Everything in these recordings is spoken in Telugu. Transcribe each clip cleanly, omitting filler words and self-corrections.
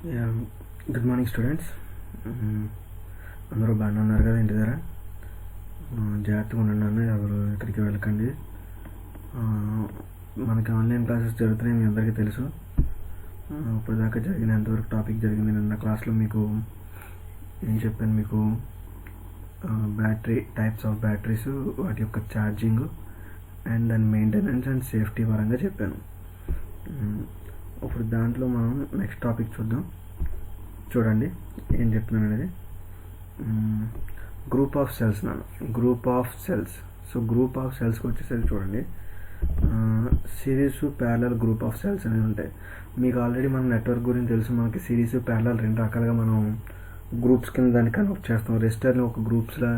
Yeah, good morning students. అందరూ బాగానే ఉన్నారు కదా? ఇంటి దగ్గర జాగ్రత్తగా ఉండండి, ఎవరు ఎక్కడికి వెళ్ళకండి. మనకి ఆన్లైన్ క్లాసెస్ జరుగుతున్నాయి, మీ అందరికీ తెలుసు. ఇప్పుడు దాకా జరిగిన ఎంతవరకు టాపిక్ జరిగింది నిన్న క్లాస్లో మీకు ఏం చెప్పాను? మీకు బ్యాటరీ టైప్స్ ఆఫ్ బ్యాటరీస్, వాటి యొక్క ఛార్జింగ్ అండ్ దాని మెయింటెనెన్స్ అండ్ సేఫ్టీ పరంగా చెప్పాను. ఇప్పుడు దాంట్లో మనం నెక్స్ట్ టాపిక్ చూద్దాం. చూడండి ఏం చెప్తున్నాను అనేది. Group of cells group of cells. So group of సెల్స్కి వచ్చేసరికి చూడండి, series parallel group of cells అనేవి ఉంటాయి. మీకు ఆల్రెడీ మన నెట్వర్క్ గురించి తెలుసు. మనకి సిరీస్ ప్యారలల్ రెండు రకాలుగా మనం గ్రూప్స్ కింద దాన్ని కనెక్ట్ చేస్తాం. రెజిస్టర్ని ఒక గ్రూప్స్లో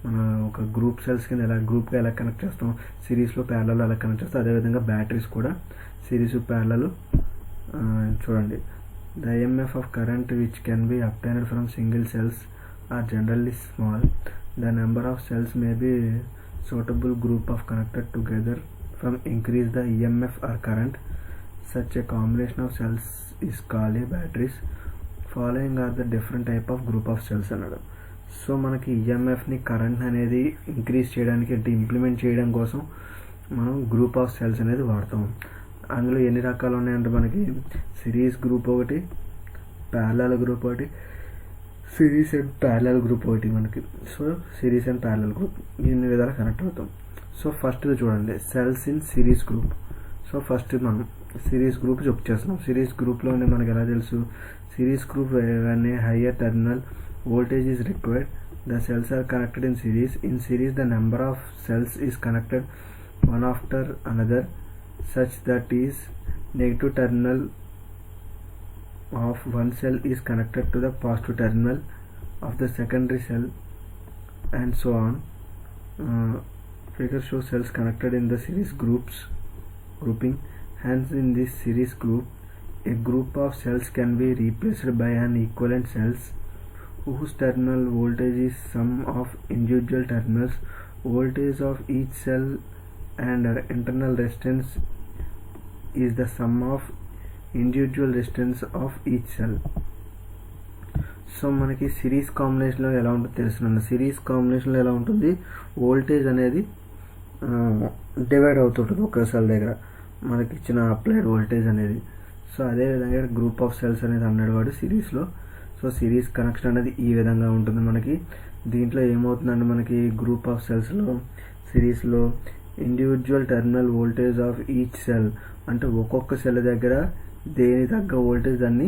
మనం ఒక గ్రూప్ సెల్స్ కింద గ్రూప్గా ఎలా కనెక్ట్ చేస్తాం, సిరీస్లో ప్యారలల్ ఎలా కనెక్ట్ చేస్తాం. అదేవిధంగా బ్యాటరీస్ కూడా సిరీస్ ప్యారలల్. చూడండి, the EMF of current which can be obtained from single cells are generally small. The number of cells may be suitable group of connected together from increase the EMF or current. Such a combination of cells is called a batteries. Following are the different type of group of cells అన్నాడు. సో మనకి ఈఎంఎఫ్ని కరెంట్ అనేది ఇంక్రీజ్ చేయడానికి అంటే ఇంప్లిమెంట్ చేయడం కోసం మనం గ్రూప్ ఆఫ్ సెల్స్ అనేది వాడతాం. అందులో ఎన్ని రకాలు ఉన్నాయంటే మనకి సిరీస్ గ్రూప్ ఒకటి, ప్యారలల్ గ్రూప్ ఒకటి, సిరీస్ అండ్ ప్యారలల్ గ్రూప్ ఒకటి మనకి. So series and parallel group ఇన్ని విధాలు కనెక్ట్ అవుతాం. సో ఫస్ట్ చూడండి, cells in series group. So first మనం సిరీస్ గ్రూప్ చెక్ చేస్తున్నాం. సిరీస్ గ్రూప్లోనే మనకి ఎలా తెలుసు? సిరీస్ గ్రూప్ అనే higher terminal voltage is required. The cells are connected in series. In series the number of cells is connected one after another such that is negative terminal of one cell is connected to the positive terminal of the secondary cell and so on. Figure shows cells connected in the series grouping. Hence in this series group a group of cells can be replaced by an equivalent cells whose terminal voltage is sum of individual terminals. Voltage of each cell and internal resistance is the sum of individual resistance of each cell. So మనకి సిరీస్ కాంబినేషన్లో ఎలా ఉంటుందో తెలుసుకున్నాను. సిరీస్ కాంబినేషన్లో ఎలా ఉంటుంది, వోల్టేజ్ అనేది డివైడ్ అవుతుంటుంది ఒక సెల్ దగ్గర మనకి ఇచ్చిన అప్లైడ్ వోల్టేజ్ అనేది. సో అదేవిధంగా గ్రూప్ ఆఫ్ సెల్స్ అనేది అన్నాడు వాడు సిరీస్లో. సో సిరీస్ కనెక్షన్ అనేది ఈ విధంగా ఉంటుంది మనకి. దీంట్లో ఏమవుతుందంటే మనకి గ్రూప్ ఆఫ్ సెల్స్లో సిరీస్లో individual terminal voltage of each cell అంటే ఒక్కొక్క సెల్ దగ్గర దేని తగ్గ వోల్టేజ్ దాన్ని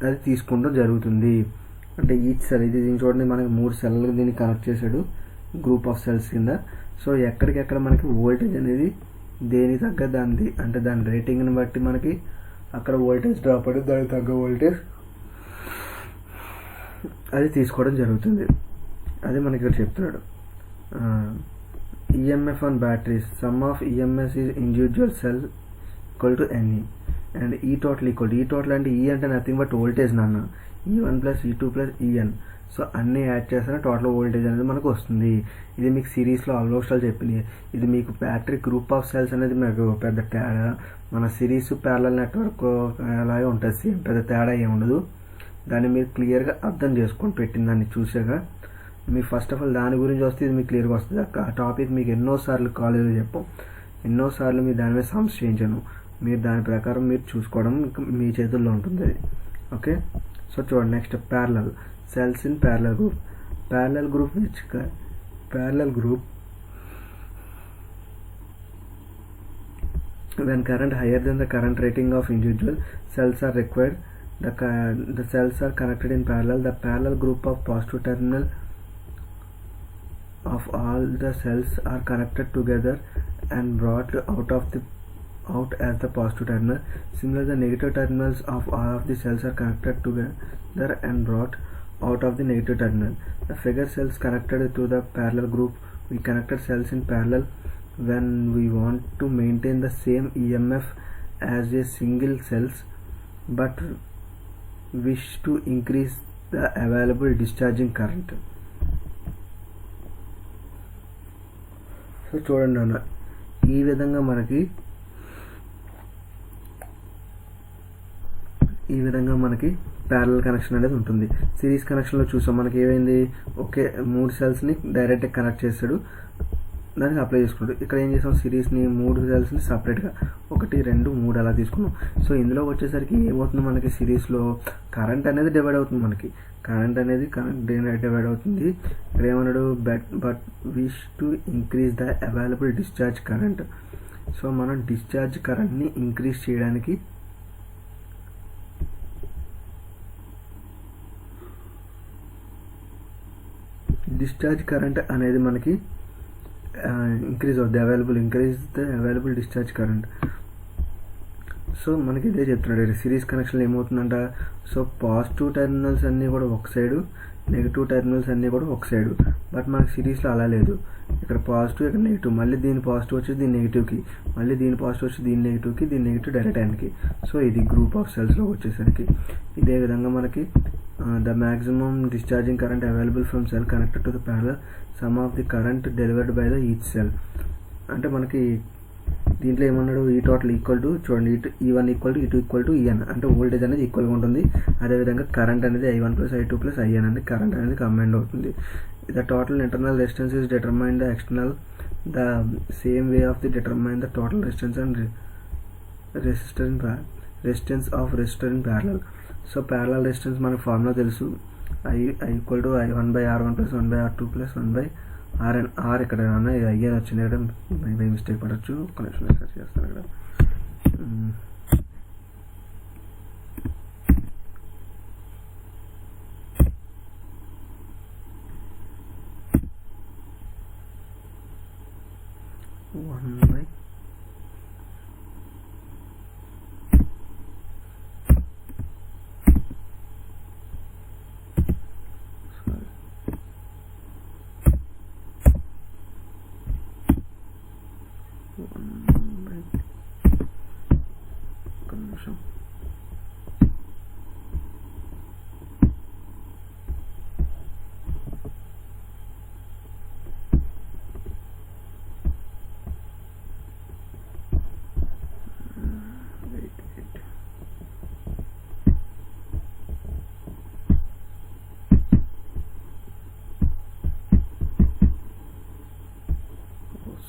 అది తీసుకుంటూ జరుగుతుంది. అంటే ఈచ్ సెల్ ఇది దీన్ని చూడండి, మనకి 3 సెల్లకు దీన్ని కనెక్ట్ చేశాడు గ్రూప్ ఆఫ్ సెల్స్ కింద. సో ఎక్కడికెక్కడ మనకి వోల్టేజ్ అనేది దేని తగ్గ దానిది అంటే దాని రేటింగ్ని బట్టి మనకి అక్కడ వోల్టేజ్ డ్రాప్ అయ్యి దానికి తగ్గ వోల్టేజ్ అది తీసుకోవడం జరుగుతుంది. అది మనకి ఇక్కడ చెప్తున్నాడు. EMF on batteries, sum of EMS is individual cell equal to NE and E total equal to E total అంటే E అంటే నథింగ్ బట్ వోల్టేజ్ నాన్న, E1 plus E2 plus EN. So అన్నీ యాడ్ చేస్తేనే టోటల్ వోల్టేజ్ అనేది మనకు వస్తుంది. ఇది మీకు సిరీస్లో ఆల్మోస్ట్ ఆల్ చెప్పింది. ఇది మీకు బ్యాటరీ గ్రూప్ ఆఫ్ సెల్స్ అనేది మీకు పెద్ద తేడా మన సిరీస్ ప్యారలల్ నెట్వర్క్ అలాగే ఉంటుంది, సేమ్ పెద్ద తేడా ఏమి ఉండదు. దాన్ని మీరు క్లియర్గా అర్థం చేసుకొని పెట్టిన దాన్ని చూసాక మీకు ఫస్ట్ ఆఫ్ ఆల్ దాని గురించి వస్తే ఇది మీకు క్లియర్గా వస్తుంది. ఆ టాపిక్ మీకు ఎన్నోసార్లు కాలేజీలో చెప్పాం, ఎన్నోసార్లు మీరు దాని మీద సమ్స్ చేయించాను. మీరు దాని ప్రకారం మీరు చూసుకోవడం మీ చేతుల్లో ఉంటుంది అది. ఓకే, సో చూడండి next parallel cells in parallel group. Parallel group when current higher than the current rating of individual cells are required, the cells are connected in parallel. The parallel group of positive terminal of all the cells are connected together and brought out as the positive terminal. Similarly, the negative terminals of all of the cells are connected together and brought out of the negative terminal. The figure cells connected to the parallel group. We connected cells in parallel when we want to maintain the same EMF as a single cells but wish to increase the available discharging current. So చూడండి అన్న, ఈ విధంగా మనకి ఈ విధంగా మనకి ప్యారలల్ కనెక్షన్ అనేది ఉంటుంది. సిరీస్ కనెక్షన్లో చూసాం మనకి ఏమైంది, ఓకే 3 సెల్స్ని డైరెక్ట్గా కనెక్ట్ చేస్తాడు, దానికి అప్లై చేసుకుంటాడు. ఇక్కడ ఏం చేసాం, సిరీస్ని 3 సెల్స్ని సపరేట్గా 1, 2, 3 అలా తీసుకున్నాం. సో ఇందులో వచ్చేసరికి ఏమవుతుంది, మనకి సిరీస్లో కరెంట్ అనేది డివైడ్ అవుతుంది. మనకి కరెంట్ అనేది డివైడ్ అవుతుంది. ఇక్కడ ఏమన్నాడు, but wish to increase the available discharge current. So మనం డిశ్చార్జ్ కరెంట్ని ఇంక్రీజ్ చేయడానికి డిశ్చార్జ్ కరెంట్ అనేది మనకి ఇంక్రీజ్ అవుతుంది, increase the available discharge current. So మనకి ఇదే చెప్తున్నాడు. సిరీస్ కనెక్షన్లో ఏమవుతుందంట, సో పాజిటివ్ టెర్మినల్స్ అన్నీ కూడా ఒక సైడు, నెగిటివ్ టెర్మినల్స్ అన్నీ కూడా ఒక సైడు. బట్ మనకి సిరీస్లో అలా లేదు, ఇక్కడ పాజిటివ్, ఇక్కడ నెగిటివ్, మళ్ళీ దీని పాజిటివ్ వచ్చి దీని నెగిటివ్కి, మళ్ళీ దీని పాజిటివ్ వచ్చి దీని నెగిటివ్కి, దీని నెగిటివ్ డైరెక్ట్ హ్యాండ్కి. సో ఇది గ్రూప్ ఆఫ్ సెల్స్లో వచ్చేసరికి ఇదే విధంగా మనకి the maximum discharging current available from cell connected to the parallel sum of the current delivered by the each cell. అంటే మనకి దీంట్లో ఏమన్నాడు, ఈ టోటల్ ఈక్వల్ టు చూడండి, E1 equal to E2 equal to En, అంటే వోల్టేజ్ అనేది ఈక్వల్గా ఉంటుంది. అదేవిధంగా కరెంట్ అనేది I1 plus I2 plus IN అనేది కరెంట్ అనేది కంబైండ్ అవుతుంది. The total internal resistance is determine the external the same way of the determine the total resistance and resistance of resistor in parallel. So parallel resistance మనకు ఫార్ములా తెలుసు, I equal to I1/R1 plus 1/R2 plus 1/Rn. Or ఇక్కడ ఐఎన్ వచ్చింది, ఇక్కడ బై మిస్టేక్ పడవచ్చు. ఒక నిమిషం సెర్చ్ చేస్తాను ఇక్కడ.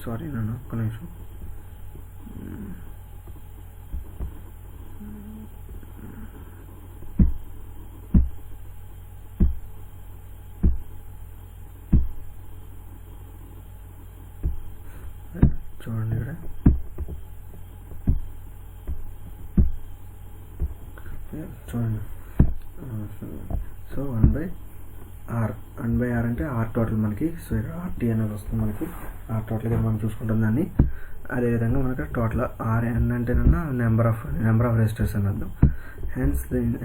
సారీ నాన్న, ఒక్క నిమిషం. చూడండి ఇక్కడ చూడండి. సో 1/R అంటే ఆర్ టోటల్ మనకి. సో ఇక్కడ RT అనేది వస్తుంది మనకి, ఆర్ టోటల్గా మనం చూసుకుంటాం దాన్ని. అదేవిధంగా మనకి టోటల్ RN అంటేనన్నా నెంబర్ ఆఫ్ రెసిస్టర్స్ అని అర్థం.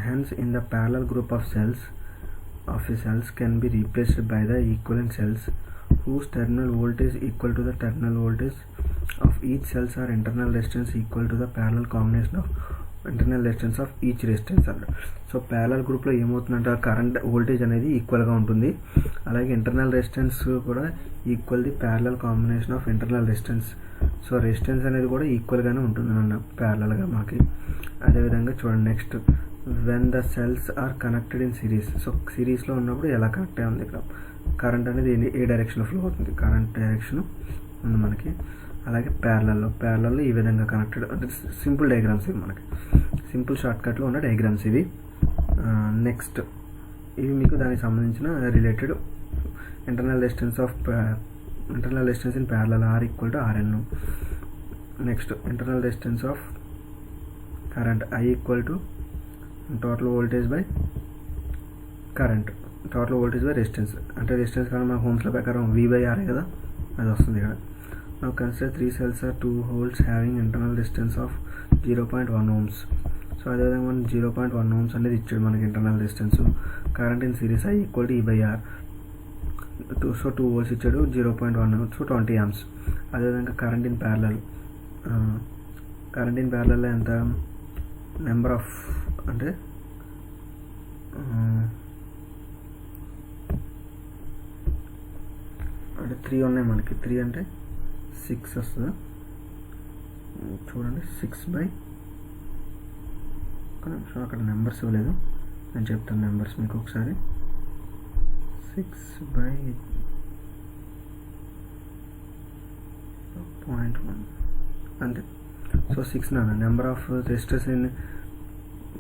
Hence in the parallel group of cells can be replaced by the equivalent cells whose terminal voltage equal to the terminal voltage of each cells or internal resistance equal to the parallel combination of internal resistance of each resistance అన్నమాట. సో ప్యారలల్ గ్రూప్లో ఏమవుతుందంటే కరెంట్ వోల్టేజ్ అనేది ఈక్వల్గా ఉంటుంది. అలాగే ఇంటర్నల్ రెసిస్టెన్స్ కూడా equal the parallel combination of internal resistance. So resistance అనేది కూడా ఈక్వల్గానే ఉంటుంది అన్న ప్యారలల్గా మనకి. అదేవిధంగా చూడండి next, when the cells are connected in series. So సిరీస్లో ఉన్నప్పుడు ఎలా కనెక్ట్ అయ్యి ఉంది, ఇక్కడ కరెంట్ అనేది ఏ డైరెక్షన్ ఫ్లో అవుతుంది, కరెంట్ డైరెక్షన్ ఉంది మనకి. అలాగే ప్యారలల్లో ఈ విధంగా కనెక్టెడ్, అంటే సింపుల్ డయాగ్రామ్స్ ఇవి మనకి, సింపుల్ షార్ట్కట్లో ఉన్న డయాగ్రామ్స్ ఇవి. నెక్స్ట్ ఇవి మీకు దానికి సంబంధించిన related internal resistance in parallel R equal to RN. Next internal resistance of current I equal to total voltage by current, total voltage by resistance. అంటే రెసిస్టెన్స్ కానీ మన హోమ్స్లో ప్రకారం V/R కదా, అది వస్తుంది ఇక్కడ. Now consider 3 cells or 2 holes having internal resistance of 0.1 ohms. So అదేవిధంగా మనం 0.1 ohms అనేది ఇచ్చాడు మనకి internal resistance. Current in series I equal to E/R. So 2 volts ఇచ్చాడు, 0.1, సో 20 amps. అదేవిధంగా కరెంట్ ఇన్ ప్యారలల్ ఎంత, నెంబర్ ఆఫ్ అంటే అంటే 3 ఉన్నాయి మనకి. 3 అంటే 6 వస్తుంది చూడండి, 6/3 ఒక నిమిషం, అక్కడ నెంబర్స్ ఇవ్వలేదు, నేను చెప్తాను నెంబర్స్ మీకు ఒకసారి. 6/0.1 అంతే. So 6 number of resistors in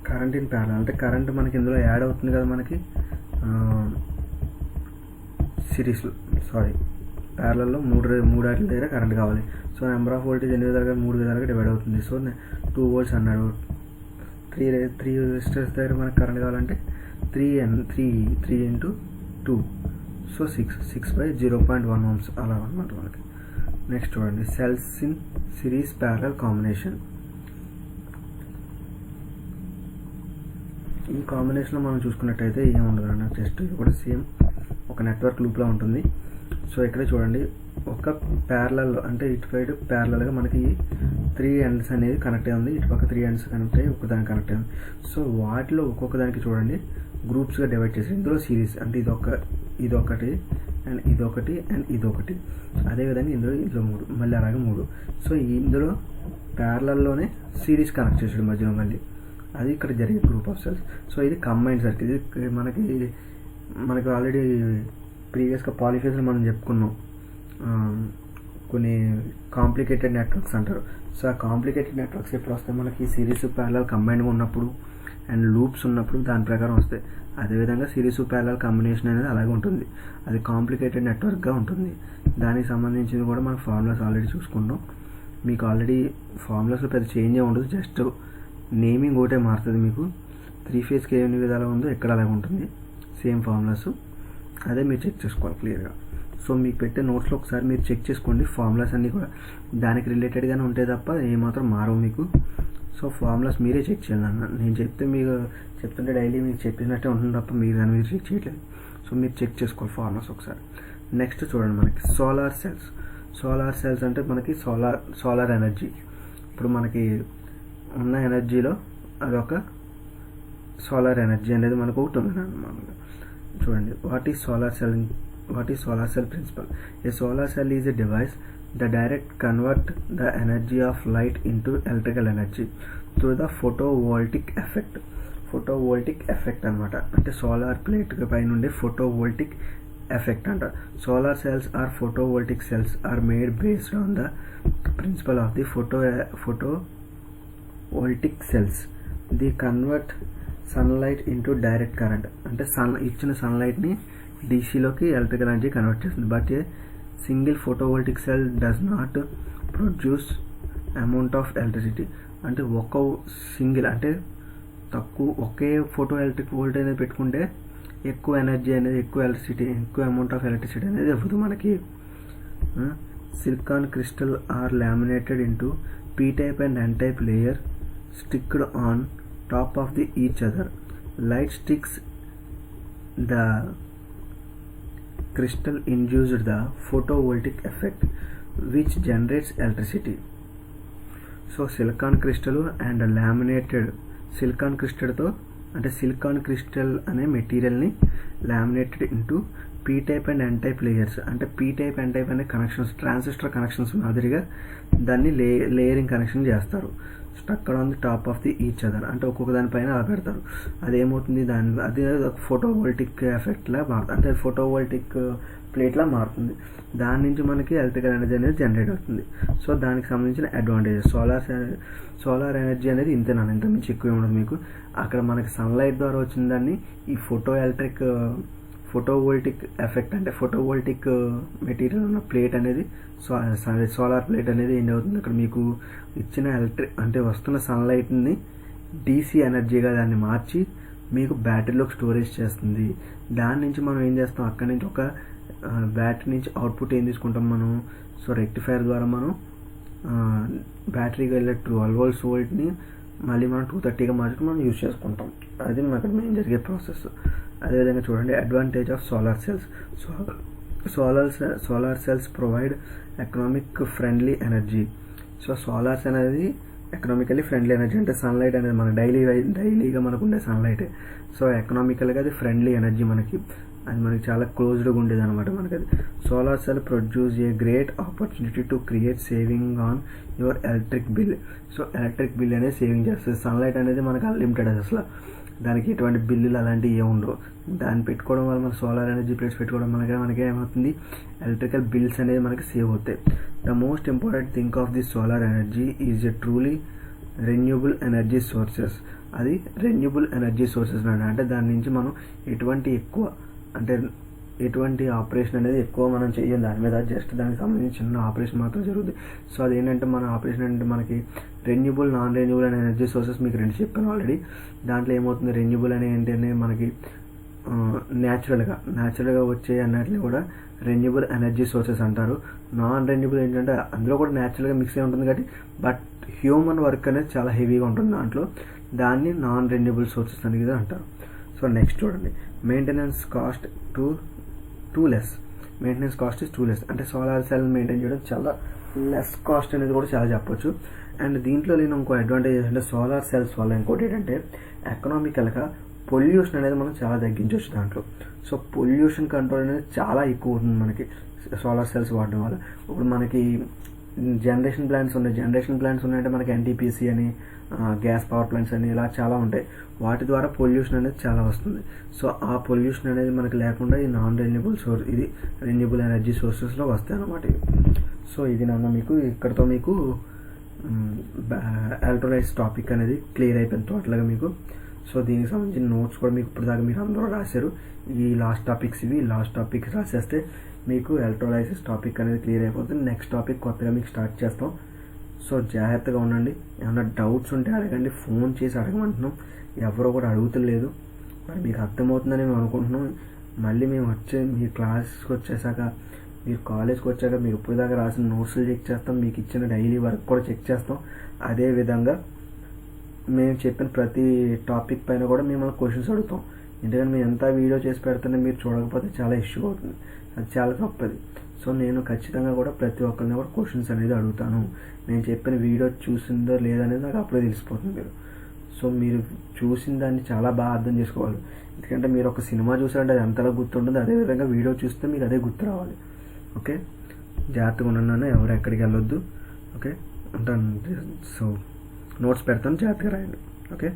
current in parallel, అంటే కరెంట్ మనకి ఇందులో యాడ్ అవుతుంది కదా మనకి సిరీస్లో, ప్యారలల్లో మూడు వాటి దగ్గర కరెంట్ కావాలి. సో నెంబర్ ఆఫ్ వోల్టేజ్ ఎన్ని విధాలుగా 3 విధాలుగా డివైడ్ అవుతుంది. సో 2 volts అన్నాడు. 3 రెసిస్టర్స్ దగ్గర మనకు కరెంట్ కావాలంటే 3 into 2, సో 6/0.1 ohms అలా అన్నమాట మనకి. నెక్స్ట్ చూడండి, cells in series parallel combination. ఈ కాంబినేషన్లో మనం చూసుకున్నట్టయితే ఏముండదు అన్న, జస్ట్ ఇది కూడా సేమ్ ఒక నెట్వర్క్ లూప్లో ఉంటుంది. సో ఇక్కడ చూడండి, ఒక ప్యారలల్ అంటే ఇటు సైడ్ ప్యారలల్గా మనకి 3 ends అనేది కనెక్ట్ అయ్యి ఉంది, ఇటు పక్క 3 ends కనెక్ట్ అయ్యి ఒకదానికి కనెక్ట్ అయ్యి ఉంది. సో వాటిలో ఒక్కొక్క దానికి చూడండి గ్రూప్స్గా డివైడ్ చేసి ఇందులో సిరీస్ అంటే ఇదొకటి అండ్ ఇదొకటి, అదేవిధంగా ఇందులో 3, మళ్ళీ అలాగే 3. సో ఇందులో ప్యారలల్లోనే సిరీస్ కనెక్ట్ చేసాడు మధ్యలో మళ్ళీ, అది ఇక్కడ జరిగే గ్రూప్ ఆఫ్ సెల్స్. సో ఇది కంబైన్డ్ సర్క్యూట్. ఇది మనకి ఆల్రెడీ ప్రీవియస్గా పాలిఫేజ్లో మనం చెప్పుకున్నాం, కొన్ని కాంప్లికేటెడ్ నెట్వర్క్స్ అంటారు. సో ఆ కాంప్లికేటెడ్ నెట్వర్క్స్ ఎప్పుడు వస్తాయి మనకి సిరీస్ ప్యారలల్ కంబైన్డ్గా ఉన్నప్పుడు అండ్ లూప్స్ ఉన్నప్పుడు దాని ప్రకారం వస్తాయి. అదేవిధంగా సిరీస్ ప్యారలల్ కాంబినేషన్ అనేది అలాగే ఉంటుంది, అది కాంప్లికేటెడ్ నెట్వర్క్గా ఉంటుంది. దానికి సంబంధించింది కూడా మనం ఫార్ములాస్ ఆల్రెడీ చూసుకుంటాం. మీకు ఆల్రెడీ ఫార్ములాస్లో పెద్ద చేంజ్ ఉండదు, జస్ట్ నేమింగ్ ఒకటే మారుతుంది. మీకు 3 phase ఎన్ని విధాలు ఉందో ఎక్కడ అలాగే ఉంటుంది, సేమ్ ఫార్ములాస్, అదే మీరు చెక్ చేసుకోవాలి క్లియర్గా. సో మీకు పెట్టే నోట్స్లో ఒకసారి మీరు చెక్ చేసుకోండి, ఫార్ములాస్ అన్నీ కూడా దానికి రిలేటెడ్గానే ఉంటాయి తప్ప ఏమాత్రం మారవు మీకు. సో ఫార్ములాస్ మీరే చెక్ చేయాలన్న, నేను చెప్తుంటే డైలీ మీకు చెప్పినట్టే ఉంటుంది తప్ప మీరు చెక్ చేయట్లేదు. సో మీరు చెక్ చేసుకోవాలి ఫార్ములాస్ ఒకసారి. నెక్స్ట్ చూడండి, మనకి సోలార్ సెల్స్ అంటే మనకి సోలార్ ఎనర్జీ. ఇప్పుడు మనకి ఉన్న ఎనర్జీలో అదొక సోలార్ ఎనర్జీ అనేది మనకు ఒకటి ఉంది అన్నమాట. చూడండి, what is solar cell principle? A solar cell is a device that direct convert the energy of light into electrical energy through the photovoltaic effect అన్నమాట. అంటే సోలార్ ప్లేట్ పై నుండి ఫోటోవోల్టిక్ ఎఫెక్ట్ అంట. Solar cells are photovoltaic cells are made based on the principle of the photovoltaic cells. They convert sunlight into direct current, అంటే ఇచ్చిన సన్లైట్ని డీసీలోకి ఎలక్ట్రికల్ ఎనర్జీ కన్వర్ట్ చేస్తుంది. But a single photovoltaic cell does not produce amount of electricity. అంటే అంటే ఒకే ఫోటో ఎలక్ట్రిక్ వోల్టేజ్ అనేది పెట్టుకుంటే ఎక్కువ ఎనర్జీ అనేది ఎక్కువ అమౌంట్ ఆఫ్ ఎలక్ట్రిసిటీ అనేది ఇవ్వదు మనకి. Silicon crystal are laminated into P-type and N-type layer sticked on top of each other. Light sticks the crystal induced the photovoltaic effect which generates electricity. So silicon crystal and laminated silicon crystal తో అంటే సిలికాన్ క్రిస్టల్ అనే మెటీరియల్ని laminated into P-type and N-type layers, అంటే P-type N-type అనే కనెక్షన్స్ ట్రాన్సిస్టర్ కనెక్షన్స్ మాదిరిగా దాన్ని లేయరింగ్ కనెక్షన్ చేస్తారు. Stuck on the top of each other, అంటే ఒక్కొక్క దానిపైన అలా పెడతారు. అదేమవుతుంది, అది ఫోటోవోల్టిక్ ఎఫెక్ట్లా మారుతుంది, అంటే ఫోటోవోల్టిక్ ప్లేట్లా మారుతుంది. దాని నుంచి మనకి ఎలక్ట్రికల్ ఎనర్జీ అనేది జనరేట్ అవుతుంది. సో దానికి సంబంధించిన అడ్వాంటేజెస్ సోలార్ ఎనర్జీ అనేది ఇంతేనా, ఇంత మించి ఎక్కువ ఉండదు మీకు. అక్కడ మనకి సన్లైట్ ద్వారా వచ్చిన దాన్ని ఈ ఫోటోవోల్టిక్ ఎఫెక్ట్ అంటే ఫోటోవోల్టిక్ మెటీరియల్ ఉన్న ప్లేట్ అనేది సోలార్ ప్లేట్ అనేది ఏం అవుతుంది, అక్కడ మీకు ఇచ్చిన అంటే వస్తున్న సన్లైట్ని డీసీ ఎనర్జీగా దాన్ని మార్చి మీకు బ్యాటరీలోకి స్టోరేజ్ చేస్తుంది. దాని నుంచి మనం ఏం చేస్తాం, అక్కడి నుంచి ఒక బ్యాటరీ నుంచి అవుట్పుట్ ఏం తీసుకుంటాం మనం, సో రెక్టిఫైర్ ద్వారా మనం బ్యాటరీకి వెళ్ళే 12 volts వోల్ట్ని మళ్ళీ మనం 230గా మార్చుకుని మనం యూజ్ చేసుకుంటాం. అది అక్కడ మెయిన్ జరిగే ప్రాసెస్. అదేవిధంగా చూడండి, advantage of solar cells. Solar cells provide economic friendly energy. So solars అనేది ఎకనామికల్లీ ఫ్రెండ్లీ ఎనర్జీ, అంటే సన్లైట్ అనేది మన డైలీగా మనకు ఉండే సన్లైట్. సో ఎకనామికల్గా అది ఫ్రెండ్లీ ఎనర్జీ మనకి. అది మనకి చాలా క్లోజ్డ్గా ఉండేది అనమాట మనకి. అది solar cell produce a great opportunity to create saving on your electric bill. So electric bill అనేది సేవింగ్ చేస్తుంది. సన్లైట్ అనేది మనకి అన్లిమిటెడ్, అసలు దానికి ఎటువంటి బిల్లులు అలాంటివి ఏమి ఉండవు. దాన్ని పెట్టుకోవడం వల్ల మన సోలార్ ఎనర్జీ ప్లేట్స్ పెట్టుకోవడం మనకి ఏమవుతుంది, ఎలక్ట్రికల్ బిల్స్ అనేది మనకి సేవ్ అవుతాయి. The most important thing of the solar energy is a truly renewable energy sources. అది రెన్యూబుల్ ఎనర్జీ సోర్సెస్ అంటే దాని నుంచి మనం ఎటువంటి ఆపరేషన్ అనేది ఎక్కువ మనం చెయ్యం దాని మీద, జస్ట్ దానికి సంబంధించి చిన్న ఆపరేషన్ మాత్రం జరుగుతుంది. సో అదేంటంటే మన ఆపరేషన్ అంటే మనకి రెన్యూబుల్, నాన్ రెన్యూబుల్ అనే ఎనర్జీ సోర్సెస్ మీకు రెండు చెప్పాను ఆల్రెడీ. దాంట్లో ఏమవుతుంది, రెన్యూబుల్ అనే ఏంటంటే మనకి న్యాచురల్గా వచ్చే అన్నిటిని కూడా రెన్యూబుల్ ఎనర్జీ సోర్సెస్ అంటారు. నాన్ రెన్యూబుల్ ఏంటంటే అందులో కూడా న్యాచురల్గా మిక్స్ అయి ఉంటుంది కాబట్టి, బట్ హ్యూమన్ వర్క్ అనేది చాలా హెవీగా ఉంటుంది దాంట్లో, దాన్ని నాన్ రెన్యూబుల్ సోర్సెస్ అనేది అంటారు. సో నెక్స్ట్ చూడండి, maintenance cost two less. Maintenance cost is two less అంటే సోలార్ సెల్ మెయింటైన్ చేయడం చాలా లెస్ కాస్ట్ అనేది కూడా చాలా చెప్పొచ్చు. అండ్ దీంట్లో నేను ఇంకో అడ్వాంటేజ్ ఏంటంటే సోలార్ సెల్స్ వల్ల ఇంకోటి ఏంటంటే ఎకనామికల్గా పొల్యూషన్ అనేది మనం చాలా తగ్గించవచ్చు దాంట్లో. సో పొల్యూషన్ కంట్రోల్ అనేది చాలా ఎక్కువ అవుతుంది మనకి సోలార్ సెల్స్ వాడడం వల్ల. ఇప్పుడు మనకి జనరేషన్ ప్లాంట్స్ ఉన్నాయంటే మనకి ఎన్టీపీసీ అని, గ్యాస్ పవర్ ప్లాంట్స్ అని ఇలా చాలా ఉంటాయి. వాటి ద్వారా పొల్యూషన్ అనేది చాలా వస్తుంది. సో ఆ పొల్యూషన్ అనేది మనకి లేకుండా ఈ నాన్ రెన్యూబుల్ సోర్స్, ఇది రెన్యూబుల్ ఎనర్జీ సోర్సెస్లో వస్తాయి అన్నమాట ఇవి. సో ఇది మీకు ఇక్కడతో మీకు ఎలక్ట్రోలైట్స్ టాపిక్ అనేది క్లియర్ అయిపోయింది టోటల్గా మీకు. సో దీనికి సంబంధించిన నోట్స్ కూడా మీకు ఇప్పటిదాకా మీరు అందరూ రాశారు. ఈ లాస్ట్ టాపిక్స్ రాసేస్తే మీకు ఎలక్ట్రోలైసిస్ టాపిక్ అనేది క్లియర్ అయిపోతుంది. నెక్స్ట్ టాపిక్ కొత్తగా మీకు స్టార్ట్ చేస్తాం. సో జాగ్రత్తగా ఉండండి. ఏమైనా డౌట్స్ ఉంటే అడగండి, ఫోన్ చేసి అడగమంటున్నాం, ఎవరో కూడా అడుగుతలేదు. మరి మీకు అర్థమవుతుందని మేము అనుకుంటున్నాం. మళ్ళీ మేము మీ క్లాస్కి వచ్చేసాక, మీరు కాలేజ్కి వచ్చాక మీరు ఇప్పటిదాకా రాసిన నోట్స్లు చెక్ చేస్తాం, మీకు ఇచ్చిన డైలీ వర్క్ కూడా చెక్ చేస్తాం. అదేవిధంగా మేము చెప్పిన ప్రతి టాపిక్ పైన కూడా మిమ్మల్ని క్వశ్చన్స్ అడుగుతాం. ఎందుకంటే మేము ఎంత వీడియో చేసి పెడుతుంటే మీరు చూడకపోతే చాలా ఇష్యూ అవుతుంది, అది చాలా తప్పది. సో నేను ఖచ్చితంగా కూడా ప్రతి ఒక్కరిని కూడా క్వశ్చన్స్ అనేది అడుగుతాను. నేను చెప్పిన వీడియో చూసిందో లేదనేది నాకు అప్పుడే తెలిసిపోతుంది మీరు. సో మీరు చూసిన దాన్ని చాలా బాగా అర్థం చేసుకోవాలి. ఎందుకంటే మీరు ఒక సినిమా చూసారంటే అది ఎంతలా గుర్తుంటుంది, అదేవిధంగా వీడియో చూస్తే మీకు అదే గుర్తు రావాలి. ఓకే, జాగ్రత్తగా ఉన్నాను, ఎవరు ఎక్కడికి వెళ్ళొద్దు. ఓకే, ఉంటాను. సో నోట్స్ పెడతాను, జాగ్రత్తగా రాయండి. ఓకే.